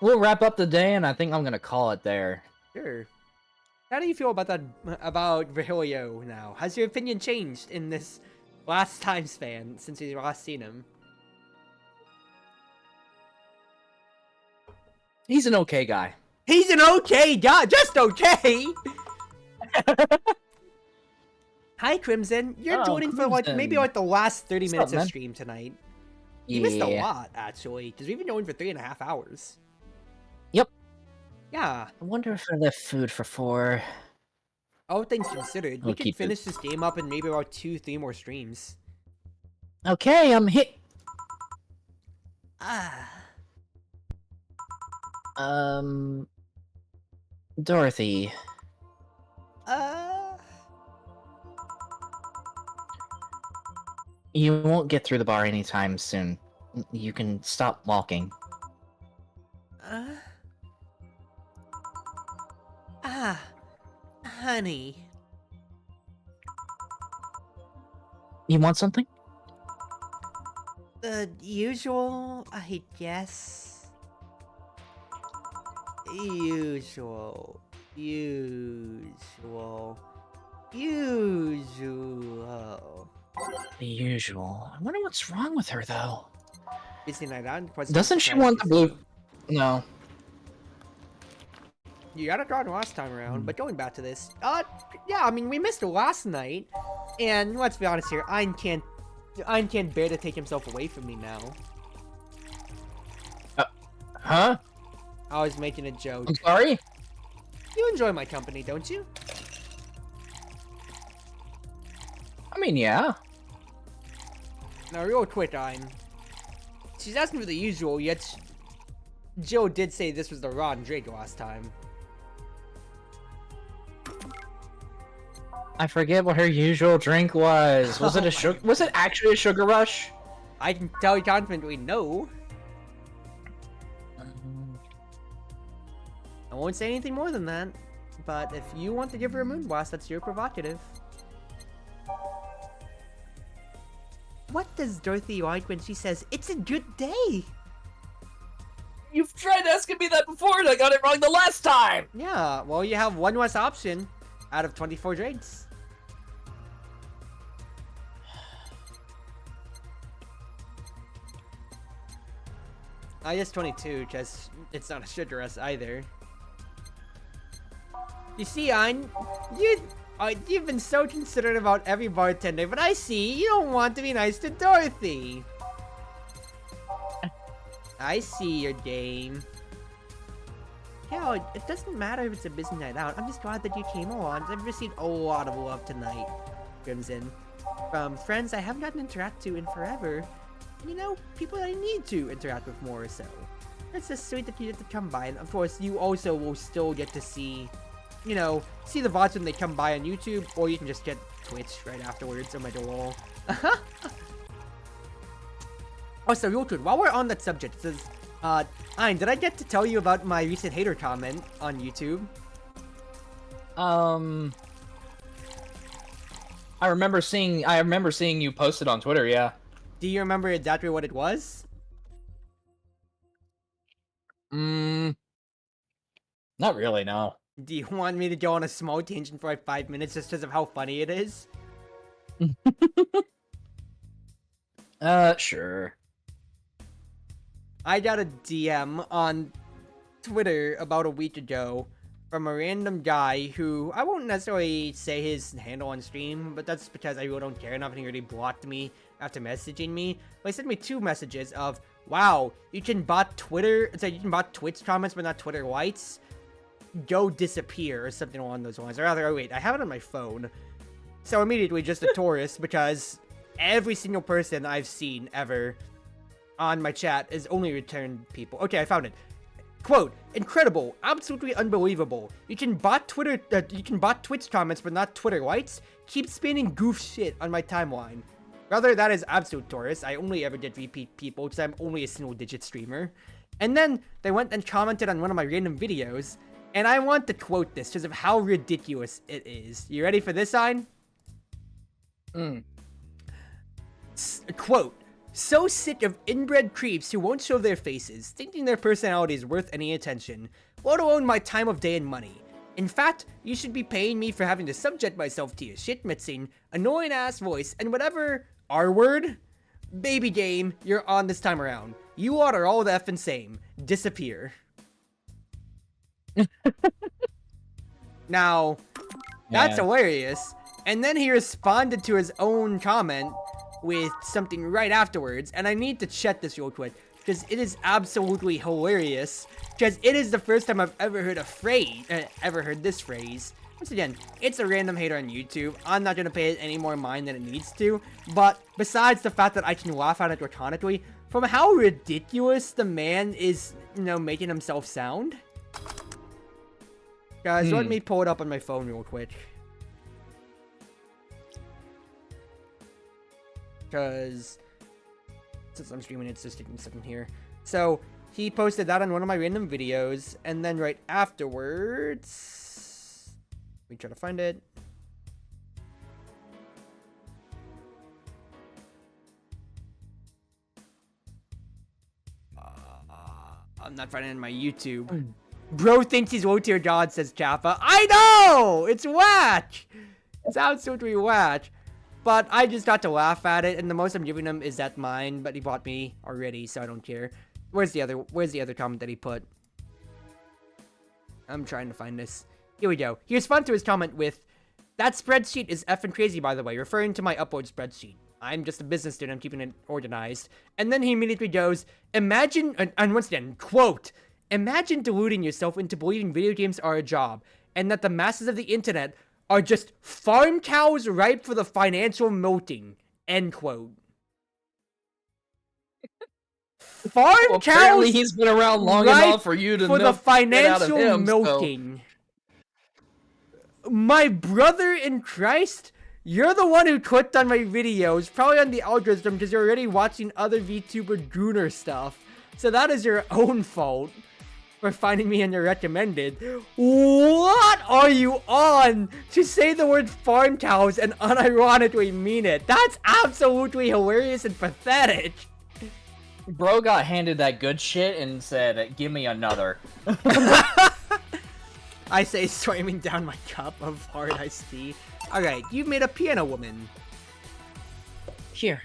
we'll wrap up the day, and I think I'm gonna call it there. Sure. How do you feel about that, about Virgilio now? Has your opinion changed in this last time span since you last seen him? He's an okay guy. He's an okay guy, just okay! Hi, Crimson. You're joining for like maybe like the last 30 minutes of stream tonight. You missed a lot, actually, because we've been going for 3.5 hours. Yep. Yeah. I wonder if I left food for 4. All things considered, we could finish this game up in maybe about 2-3 more streams. Okay, I'm hit. Dorothy. You won't get through the bar anytime soon. You can stop walking. Honey. You want something? The usual, I guess. Usual. The usual. I wonder what's wrong with her, though. Doesn't she want the blue? No. You got it drawn last time around, but going back to this, yeah, I mean, we missed it last night, and let's be honest here, Ein can't bear to take himself away from me now. Huh? I was making a joke. I'm sorry? You enjoy my company, don't you? I mean, yeah. Now, real quick, Ein. She's asking for the usual, yet Joe did say this was the wrong drink last time. I forget what her usual drink was. Was it a sugar? Was it actually a sugar rush? I can tell you confidently no. I won't say anything more than that. But if you want to give her a moon blast, that's your prerogative. What does Dorothy like when she says, "It's a good day"? You've tried asking me that before and I got it wrong the last time! Yeah, well, you have one less option out of 24 drinks. I guess 22, because it's not a sugar rush either. You see, Ein, you've been so considerate about every bartender, but I see you don't want to be nice to Dorothy. I see your game. Hell, it doesn't matter if it's a busy night out. I'm just glad that you came along. I've received a lot of love tonight, Crimson. From friends I haven't gotten to interact to in forever. And, you know, people that I need to interact with more so. It's just sweet that you get to come by. And of course, you also will still get to see, you know, see the VODs when they come by on YouTube. Or you can just get Twitch right afterwards on my wall. Also, real quick, while we're on that subject, it says, Ein, did I get to tell you about my recent hater comment on YouTube? I remember seeing you posted on Twitter, yeah. Do you remember exactly what it was? Not really, no. Do you want me to go on a small tangent for like 5 minutes just because of how funny it is? Sure. I got a DM on Twitter about a week ago from a random guy who, I won't necessarily say his handle on stream, but that's because I really don't care enough and he already blocked me after messaging me. But he sent me 2 messages of, wow, you can bot Twitter, it's like you can bot Twitch comments but not Twitter likes. Go disappear or something along those lines. Or rather, oh wait, I have it on my phone. So immediately just a tourist because every single person I've seen ever on my chat is only returned people. Okay, I found it. Quote, incredible, absolutely unbelievable. You can bot Twitch comments but not Twitter likes. Keep spinning goof shit on my timeline. Rather, that is absolute tourist. I only ever get repeat people because I'm only a single digit streamer. And then they went and commented on one of my random videos. And I want to quote this because of how ridiculous it is. You ready for this, Ein? Quote, So sick of inbred creeps who won't show their faces, thinking their personality is worth any attention, let alone my time of day and money. In fact, you should be paying me for having to subject myself to your shit-mitzing, annoying-ass voice, and whatever R-word? Baby game, you're on this time around. You lot are all the effing same. Disappear. Now, that's hilarious. And then he responded to his own comment with something right afterwards, and I need to check this real quick, because it is absolutely hilarious, because it is the first time I've ever heard this phrase. Once again, it's a random hater on YouTube. I'm not gonna pay it any more mind than it needs to, but besides the fact that I can laugh at it platonically, from how ridiculous the man is, making himself sound. Guys, let me pull it up on my phone real quick. Because since I'm streaming, it's just taking a second here. So he posted that on one of my random videos, and then right afterwards, let me try to find it. I'm not finding it in my YouTube. Bro thinks he's low tier god, says Chappa. I know! It's whack! It's absolutely whack. But I just got to laugh at it, and the most I'm giving him is that mine, but he bought me already, so I don't care. Where's the other comment that he put? I'm trying to find this. Here we go. He responded to his comment with, "That spreadsheet is effing crazy, by the way," referring to my upload spreadsheet. I'm just a business student, I'm keeping it organized. And then he immediately goes, imagine, and once again, quote, "Imagine deluding yourself into believing video games are a job, and that the masses of the internet are just farm cows ripe for the financial milking." End quote. Farm cows. Apparently, he's been around long enough for you to for the financial out of him, milking. So. My brother in Christ, you're the one who clicked on my videos, probably on the algorithm because you're already watching other VTuber Gooner stuff. So that is your own fault for finding me in your recommended. What are you on to say the word farm cows and unironically mean it? That's absolutely hilarious and pathetic. Bro got handed that good shit and said, "Give me another." I say, slamming down my cup of hard iced tea. Alright, you've made a piano woman. Here.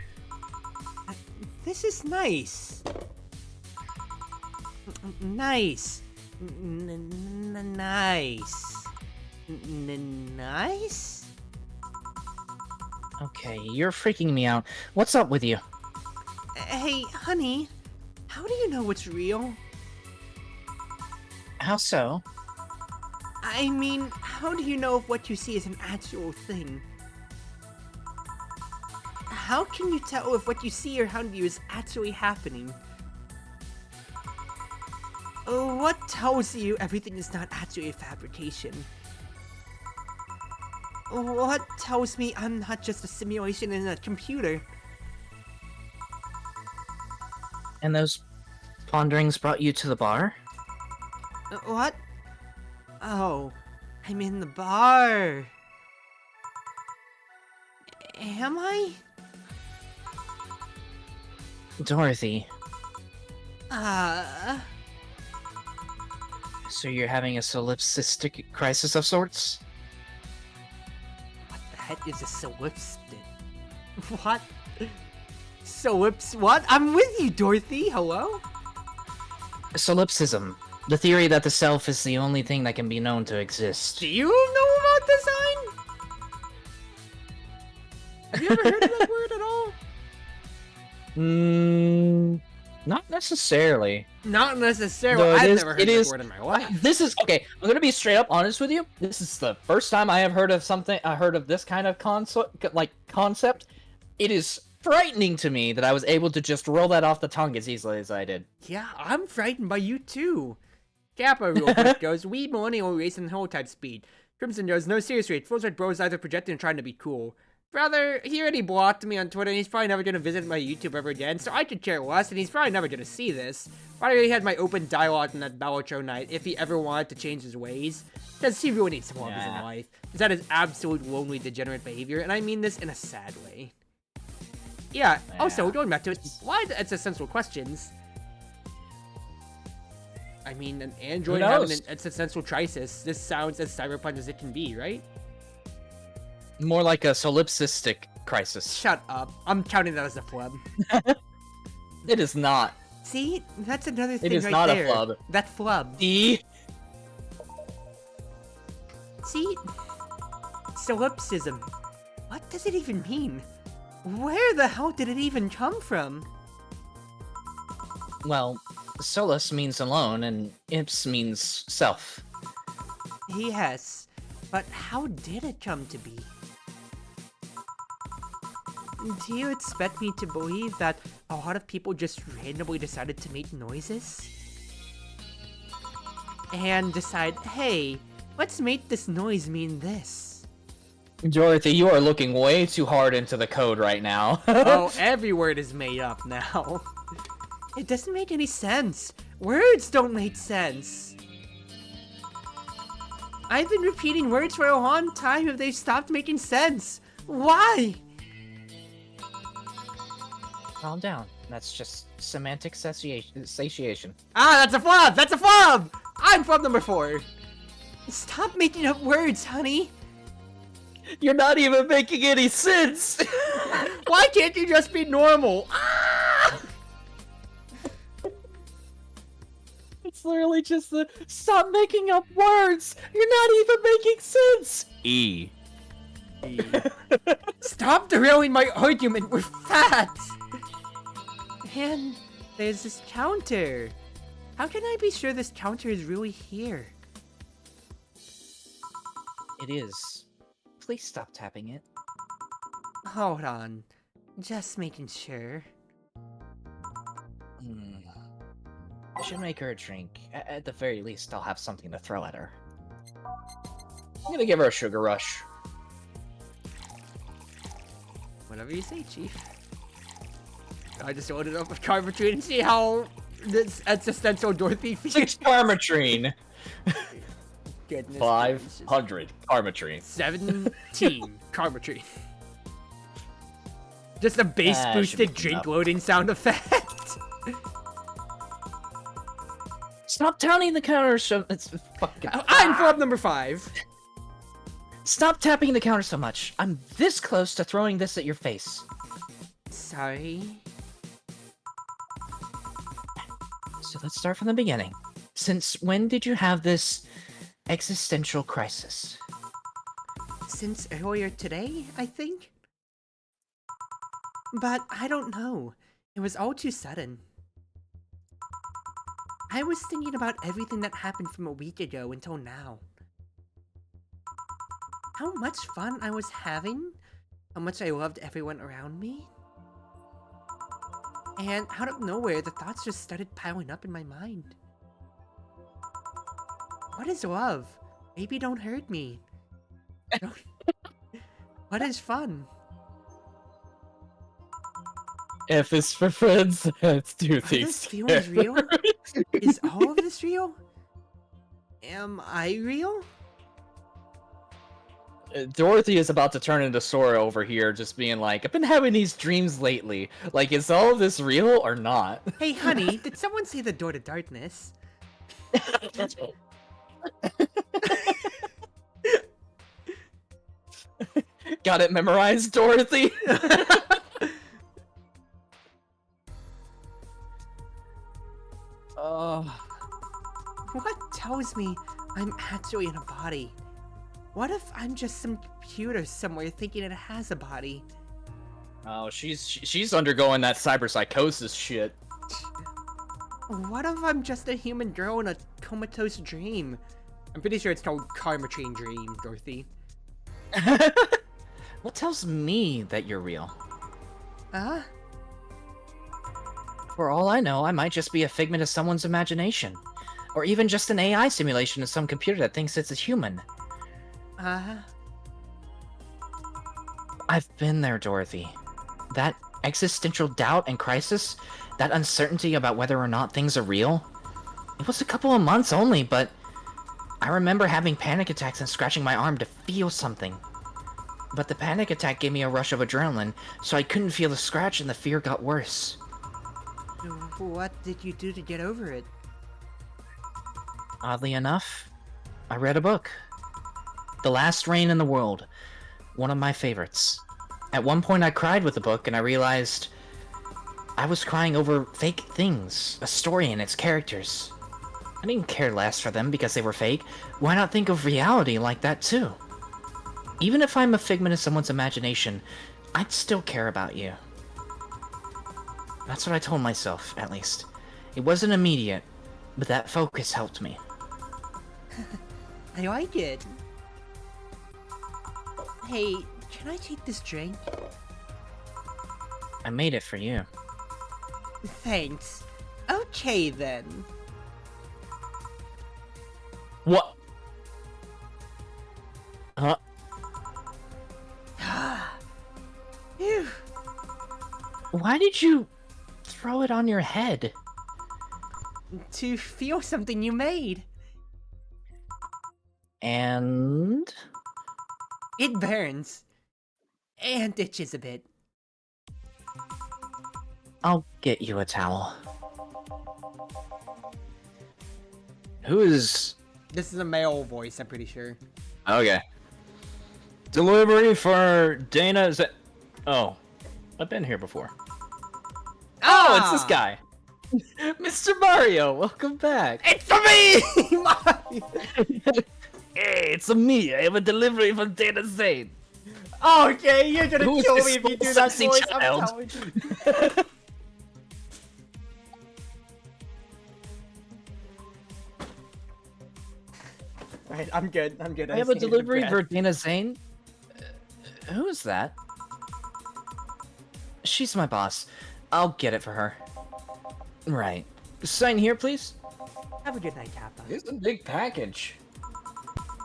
This is nice. Nice. Nice. Nice? Okay, you're freaking me out. What's up with you? Hey, honey, how do you know what's real? How so? I mean, how do you know if what you see is an actual thing? How can you tell if what you see around you is actually happening? What tells you everything is not actually a fabrication? What tells me I'm not just a simulation in a computer? And those ponderings brought you to the bar? What? Oh, I'm in the bar. Am I? Dorothy, so you're having a solipsistic crisis of sorts? What the heck is a solipsistic? What? What? I'm with you, Dorothy. Hello? Solipsism. The theory that the self is the only thing that can be known to exist. Do you know about design? Have you ever heard of that word at all? Not necessarily. Not necessarily. No, I've never heard that word in my life. This is okay. I'm gonna be straight up honest with you. This is the first time I have heard of something. I heard of this kind of concept. It is frightening to me that I was able to just roll that off the tongue as easily as I did. Yeah, I'm frightened by you too. Kappa real quick goes, "We millennial race and whole type speed." Crimson goes, "No, seriously, it feels like bro's either projecting and trying to be cool." Brother, he already blocked me on Twitter, and he's probably never gonna visit my YouTube ever again, so I could care less, and he's probably never gonna see this. But I already had my open dialogue on that Balatro night, if he ever wanted to change his ways. Because he really needs some hobbies in life. Because that is absolute lonely, degenerate behavior, and I mean this in a sad way. Yeah, also, Yeah. going back to it, why the existential questions? I mean, an android having an existential crisis. This sounds as cyberpunk as it can be, right? More like a solipsistic crisis. Shut up. I'm counting that as a flub. It is not. See? That's another thing It is right not there. a flub. That flub. D. See? Solipsism. What does it even mean? Where the hell did it even come from? Well, solus means alone, and ips means self. Yes, but how did it come to be? Do you expect me to believe that a lot of people just randomly decided to make noises? And decide, hey, let's make this noise mean this. Dorothy, you are looking way too hard into the code right now. Oh, every word is made up now. It doesn't make any sense. Words don't make sense. I've been repeating words for a long time and they've stopped making sense. Why? Calm down. That's just semantic satiation. Ah, that's a flub! That's a flub! I'm flub number 4. Stop making up words, honey. You're not even making any sense! Why can't you just be normal? Ah! It's literally just the stop making up words! You're not even making sense! E. Stop derailing my argument, we're fat! And there's this counter. How can I be sure this counter is really here? It is. Please stop tapping it. Hold on. Just making sure. I should make her a drink. At the very least, I'll have something to throw at her. I'm gonna give her a sugar rush. Whatever you say, Chief. I just ordered up a carpentry and see how this existential Dorothy feels. 6 Karmatrine! Goodness 500 Karmatrine. 17 carpentry. Just a bass Should boosted be drink enough. loading sound effect. Stop tapping the counter so it's fucking. I'm flub number 5. Stop tapping the counter so much. I'm this close to throwing this at your face. Sorry. So let's start from the beginning. Since when did you have this existential crisis? Since earlier today, I think? But I don't know. It was all too sudden. I was thinking about everything that happened from a week ago until now. How much fun I was having, how much I loved everyone around me. And out of nowhere, the thoughts just started piling up in my mind. What is love? Baby, don't hurt me. What is fun? F is for friends. Let's do Are these things. feelings real? Is all of this real? Am I real? Dorothy is about to turn into Sora over here, just being like, I've been having these dreams lately. Like, is all of this real or not? Hey, honey, did someone say the door to darkness? Got it memorized, Dorothy? What tells me I'm actually in a body? What if I'm just some computer somewhere thinking it has a body? Oh, she's undergoing that cyberpsychosis shit. What if I'm just a human girl in a comatose dream? I'm pretty sure it's called Karma Train Dream, Dorothy. What tells me that you're real? Huh? For all I know, I might just be a figment of someone's imagination. Or even just an AI simulation of some computer that thinks it's a human. I've been there, Dorothy. That existential doubt and crisis, that uncertainty about whether or not things are real, it was a couple of months only, but I remember having panic attacks and scratching my arm to feel something. But the panic attack gave me a rush of adrenaline, so I couldn't feel the scratch and the fear got worse. What did you do to get over it? Oddly enough, I read a book. The Last Rain in the World. One of my favorites. At one point I cried with the book and I realized I was crying over fake things, a story and its characters. I didn't care less for them because they were fake. Why not think of reality like that too? Even if I'm a figment of someone's imagination, I'd still care about you. That's what I told myself, at least. It wasn't immediate, but that focus helped me. I like it. Hey, can I take this drink? I made it for you. Thanks. Okay then. What? Huh? Phew. Why did you throw it on your head? To feel something you made. And... It burns. And itches a bit. I'll get you a towel. Who is... This is a male voice, I'm pretty sure. Okay. Delivery for Dana... Oh. I've been here before. Oh, it's this guy. Mr. Mario, welcome back. It's me! Hey, it's me. I have a delivery from Dana Zane. Okay, you're gonna Who is kill this me if you do small, that sexy voice, child? I'm telling you. Alright, I'm good. I have a just needed delivery breath. for Dana Zane. Who is that? She's my boss. I'll get it for her. Right. Sign here, please. Have a good night, Kappa. It's a big package.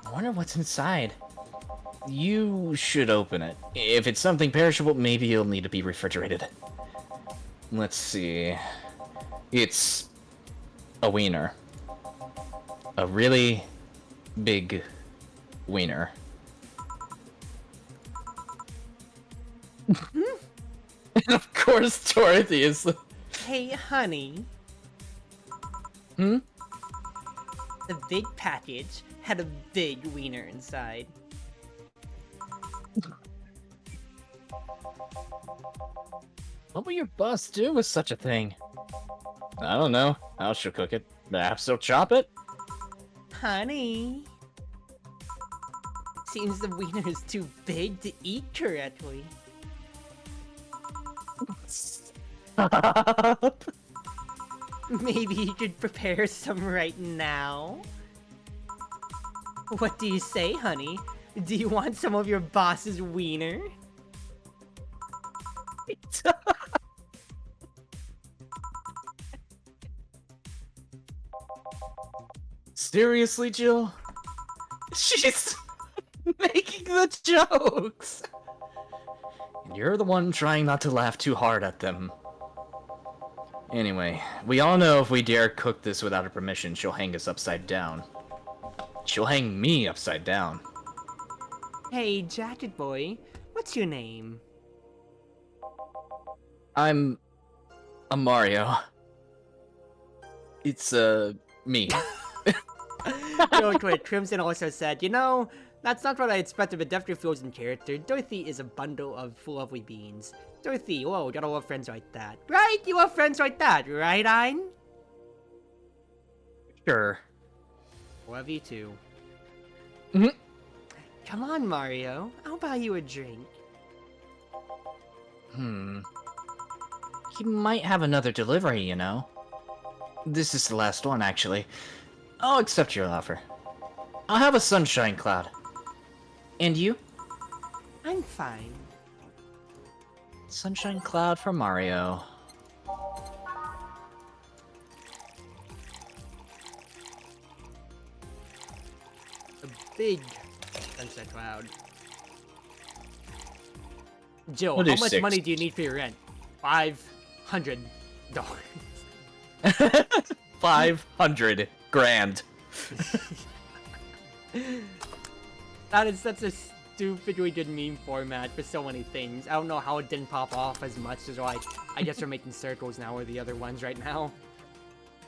I wonder what's inside. You should open it. If it's something perishable, maybe it'll need to be refrigerated. Let's see. It's a wiener. A really big wiener. And of course, Dorothy is. Hey, honey. Hmm? The big package had a big wiener inside. What will your boss do with such a thing? I don't know. How she'll cook it. Perhaps she'll chop it? Honey. Seems the wiener is too big to eat correctly. Stop. Maybe you could prepare some right now? What do you say, honey? Do you want some of your boss's wiener? Seriously, Jill? She's making the jokes! And you're the one trying not to laugh too hard at them. Anyway, we all know if we dare cook this without her permission, she'll hang us upside down. She'll hang me upside down. Hey, jacket boy, what's your name? I'm a Mario. It's, me. Real quick, Crimson also said, you know, that's not what I expected, but definitely feels in character. Dorothy is a bundle of lovely beans. Dorothy, whoa, gotta love friends like that. Right? You love friends like that, right, Ein? Sure. Love you too. Mhm. Come on, Mario. I'll buy you a drink. He might have another delivery, you know. This is the last one, actually. I'll accept your offer. I'll have a sunshine cloud. And you? I'm fine. Sunshine cloud for Mario. A big sunset cloud. Jill, We'll how do much 6. money do you need for your rent? $500. 500 grand. That's a stupidly good meme format for so many things. I don't know how it didn't pop off as much as like, I guess they're making circles now or the other ones right now.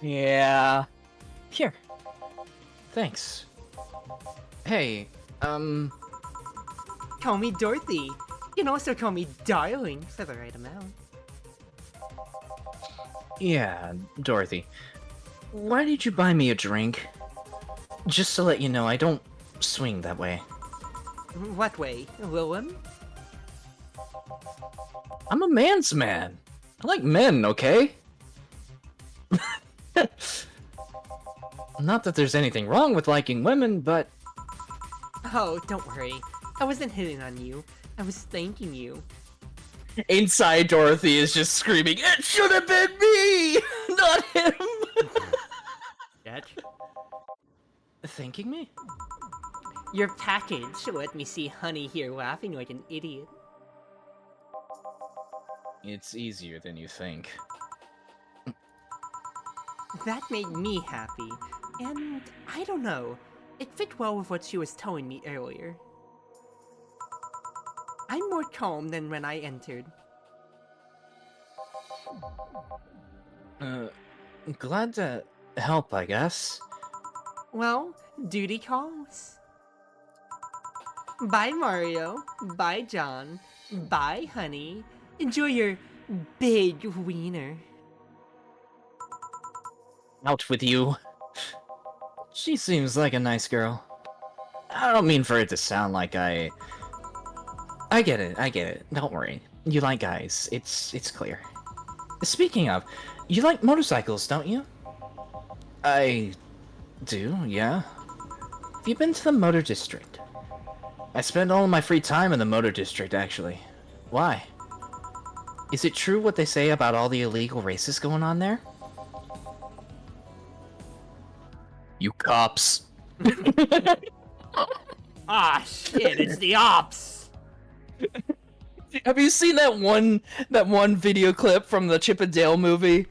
Yeah. Here. Thanks. Hey, Call me Dorothy. You can also call me Darling for the right amount. yeah, Dorothy. Why did you buy me a drink? Just to let you know, I don't swing that way. What way, Willem? I'm a man's man. I like men, okay? Not that there's anything wrong with liking women, but... Oh, don't worry. I wasn't hitting on you. I was thanking you. Inside, Dorothy is just screaming, "It should have been me, not him!" Yet? Thanking me? Your package let me see Honey here laughing like an idiot. It's easier than you think. That made me happy, and I don't know, it fit well with what she was telling me earlier. I'm more calm than when I entered. Glad to help, I guess. Well, duty calls. Bye, Mario. Bye, John. Bye, honey. Enjoy your big wiener. Out with you. She seems like a nice girl. I don't mean for it to sound like I get it. Don't worry. You like guys. It's clear. Speaking of, you like motorcycles, don't you? I do, yeah. Have you been to the Motor District? I spend all of my free time in the Motor District, actually. Why? Is it true what they say about all the illegal races going on there? You cops. Ah, shit, it's the ops! Have you seen that one video clip from the Chip and Dale movie?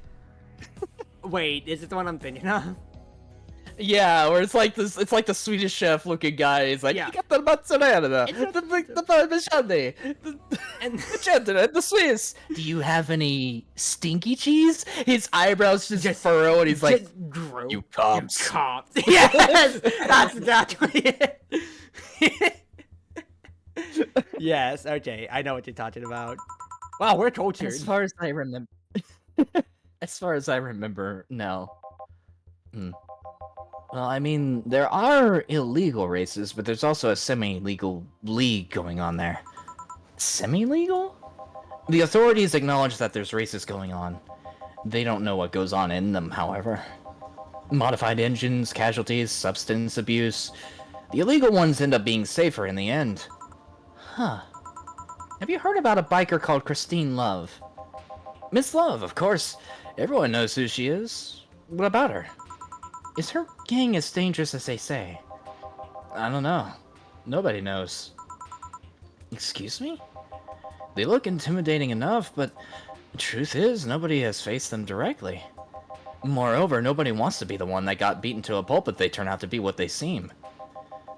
Wait, is it the one I'm thinking of? Yeah, where it's like the Swedish chef looking guy. He's like, Yeah. "You got the mozzarella, It's the parmigiani, And the cheddar, and the Swiss. Do you have any stinky cheese?" His eyebrows just furrow, and he's like, just grow. "You cops." Cops. Yes! That's exactly it! Yes, okay, I know what you're talking about. Wow, we're cultured. As far as I remember, no. Well, I mean, there are illegal races, but there's also a semi-legal league going on there. Semi-legal? The authorities acknowledge that there's races going on. They don't know what goes on in them, however. Modified engines, casualties, substance abuse. The illegal ones end up being safer in the end. Huh. Have you heard about a biker called Christine Love? Miss Love, of course. Everyone knows who she is. What about her? Is her gang as dangerous as they say? I don't know. Nobody knows. Excuse me? They look intimidating enough, but the truth is, nobody has faced them directly. Moreover, nobody wants to be the one that got beaten to a pulp if they turn out to be what they seem.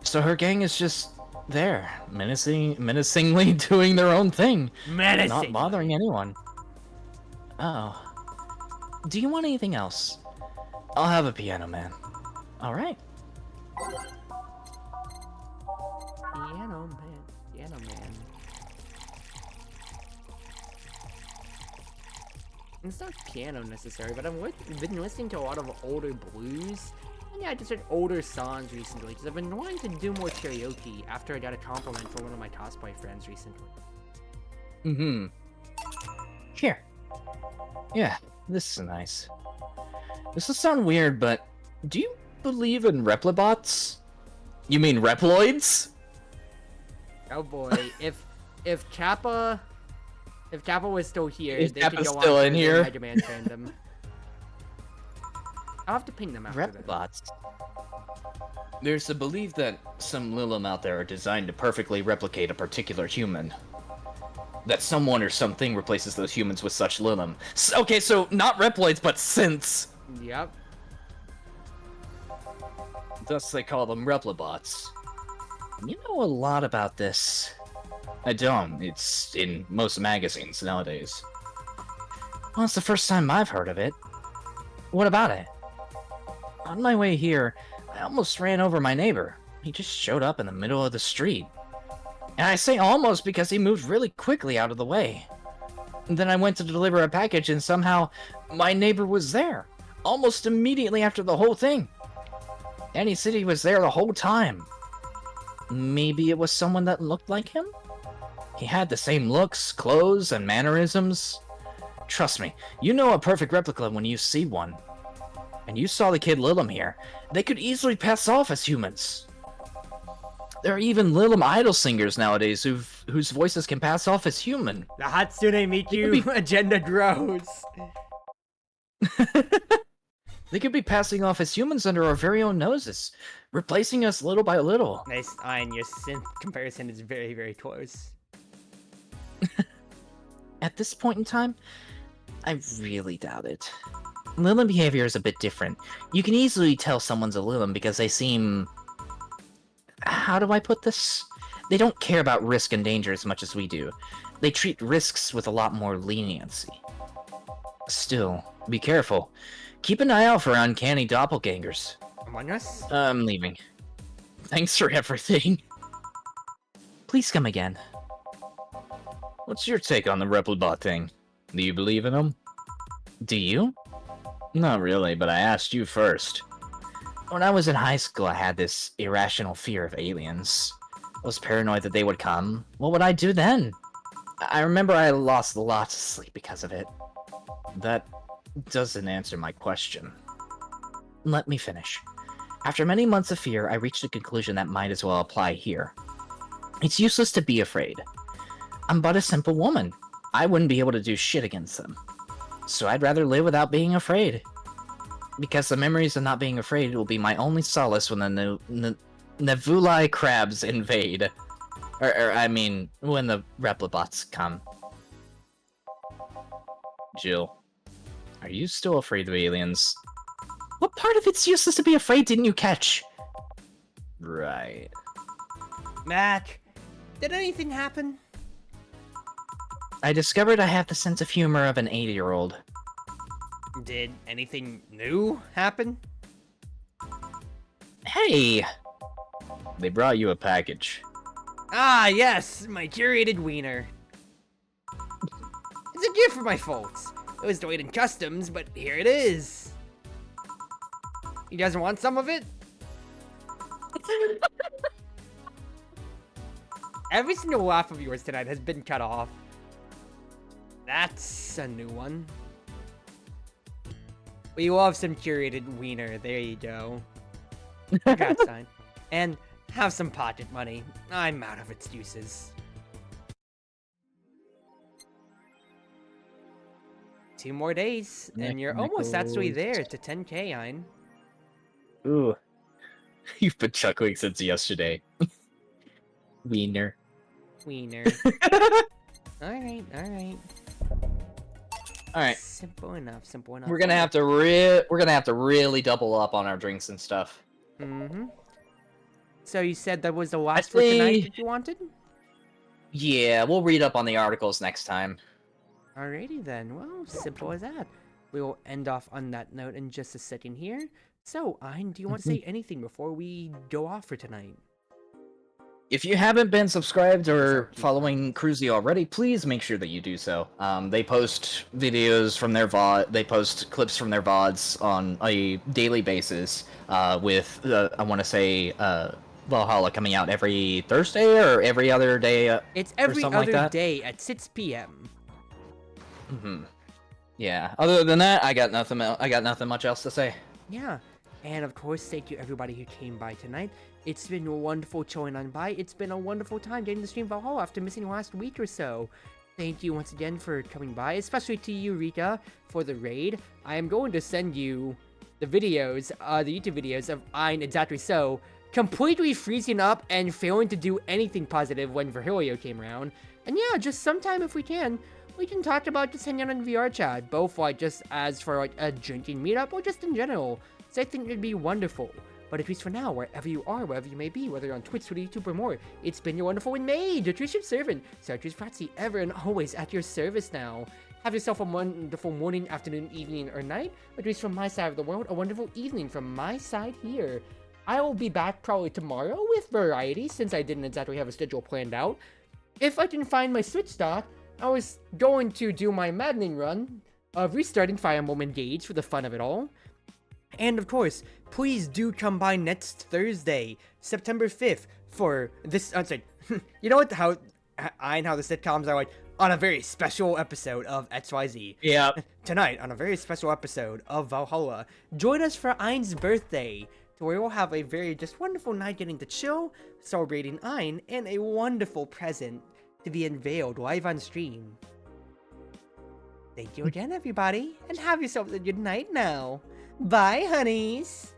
So her gang is just there, menacingly doing their own thing. Menacing. Not bothering anyone. Oh. Do you want anything else? I'll have a piano man. Alright. Piano man. Piano man. It's not piano necessary, but I've been listening to a lot of older blues. And yeah, just like older songs recently, because I've been wanting to do more karaoke after I got a compliment from one of my cosplay friends recently. Mm-hmm. Here. Yeah, this is nice. This will sound weird, but do you believe in replibots? You mean reploids? Oh boy, if Kappa was still here, If they Kappa's could go still on in to here. their Mega Man fandom. I'll have to ping them after this. Replibots. There's a belief that some Lilim out there are designed to perfectly replicate a particular human. That someone or something replaces those humans with such Lilim. Okay, so not reploids, but synths. Yep. Thus they call them replibots. You know a lot about this. I don't. It's in most magazines nowadays. Well, it's the first time I've heard of it. What about it? On my way here, I almost ran over my neighbor. He just showed up in the middle of the street. And I say almost because he moved really quickly out of the way. And then I went to deliver a package and somehow my neighbor was there. Almost immediately after the whole thing. And he said he was there the whole time. Maybe it was someone that looked like him? He had the same looks, clothes, and mannerisms. Trust me, you know a perfect replica when you see one. And you saw the kid Lilim here. They could easily pass off as humans. There are even Lilim idol singers nowadays whose voices can pass off as human. The Hatsune Miku agenda grows. They could be passing off as humans under our very own noses, replacing us little by little. Nice, Ein, your synth comparison is very, very close. At this point in time, I really doubt it. Lilim behavior is a bit different. You can easily tell someone's a Lilim because they seem... How do I put this? They don't care about risk and danger as much as we do. They treat risks with a lot more leniency. Still, be careful. Keep an eye out for uncanny doppelgangers. Among Us? I'm leaving. Thanks for everything. Please come again. What's your take on the Replibot thing? Do you believe in them? Do you? Not really, but I asked you first. When I was in high school, I had this irrational fear of aliens. I was paranoid that they would come. What would I do then? I remember I lost lots of sleep because of it. That doesn't answer my question. Let me finish. After many months of fear, I reached a conclusion that might as well apply here. It's useless to be afraid. I'm but a simple woman. I wouldn't be able to do shit against them. So I'd rather live without being afraid. Because the memories of not being afraid will be my only solace when the Nevuli crabs invade. I mean, when the Replibots come. Jill, are you still afraid of aliens? What part of it's useless to be afraid didn't you catch? Right. Mac, did anything happen? I discovered I have the sense of humor of an 80-year-old. Did anything new happen? Hey! They brought you a package. Ah, yes, my curated wiener. It's a gift for my folks. It was delayed in customs, but here it is. You guys want some of it? Every single laugh of yours tonight has been cut off. That's a new one. We love some curated wiener. There you go. Congrats, Stein. And have some pocket money. I'm out of excuses. 2 more days, and you're almost actually there to 10K, Ein. Ooh. You've been chuckling since yesterday. Wiener. Wiener. Alright, alright. Alright. Simple enough, simple enough. We're gonna have to really double up on our drinks and stuff. Mm-hmm. So you said that was the last for tonight that you wanted? Yeah, we'll read up on the articles next time. Alrighty then. Well, simple as that. We will end off on that note in just a second here. So, Ein, do you want to say anything before we go off for tonight? If you haven't been subscribed or following Cruzy already, please make sure that you do so. They post videos from their VOD, they post clips from their VODs on a daily basis, with, I want to say, Valhalla coming out every Thursday or every other day. It's every something like other that? day at 6 p.m. Mm-hmm. Yeah. Other than that, I got nothing. I got nothing much else to say. Yeah. And of course, thank you everybody who came by tonight. It's been wonderful chilling on by. It's been a wonderful time getting to stream Valhalla after missing last week or so. Thank you once again for coming by, especially to you, Rika, for the raid. I am going to send you the videos, the YouTube videos of Ein exactly so, completely freezing up and failing to do anything positive when Virgilio came around. And yeah, just sometime if we can talk about just hanging out in VR chat, both like just as for like a drinking meetup or just in general. So I think it'd be wonderful. But at least for now, wherever you are, wherever you may be, whether you're on Twitch, Twitter, YouTube, or more, it's been your wonderful Wind Mage, your true ship servant, Chartreuse Proxy, ever and always at your service now. Have yourself a wonderful morning, afternoon, evening, or night, or at least from my side of the world, a wonderful evening from my side here. I will be back probably tomorrow with variety, since I didn't exactly have a schedule planned out. If I can find my Switch stock, I was going to do my maddening run of restarting Fire Emblem Engage for the fun of it all. And of course, please do come by next Thursday, September 5th, for this, you know what, how the sitcoms are like, on a very special episode of XYZ. Yeah. Tonight, on a very special episode of Valhalla, join us for Ein's birthday, to where we'll have a very just wonderful night getting to chill, celebrating Ein, and a wonderful present to be unveiled live on stream. Thank you again, everybody, and have yourselves a good night now. Bye, honeys!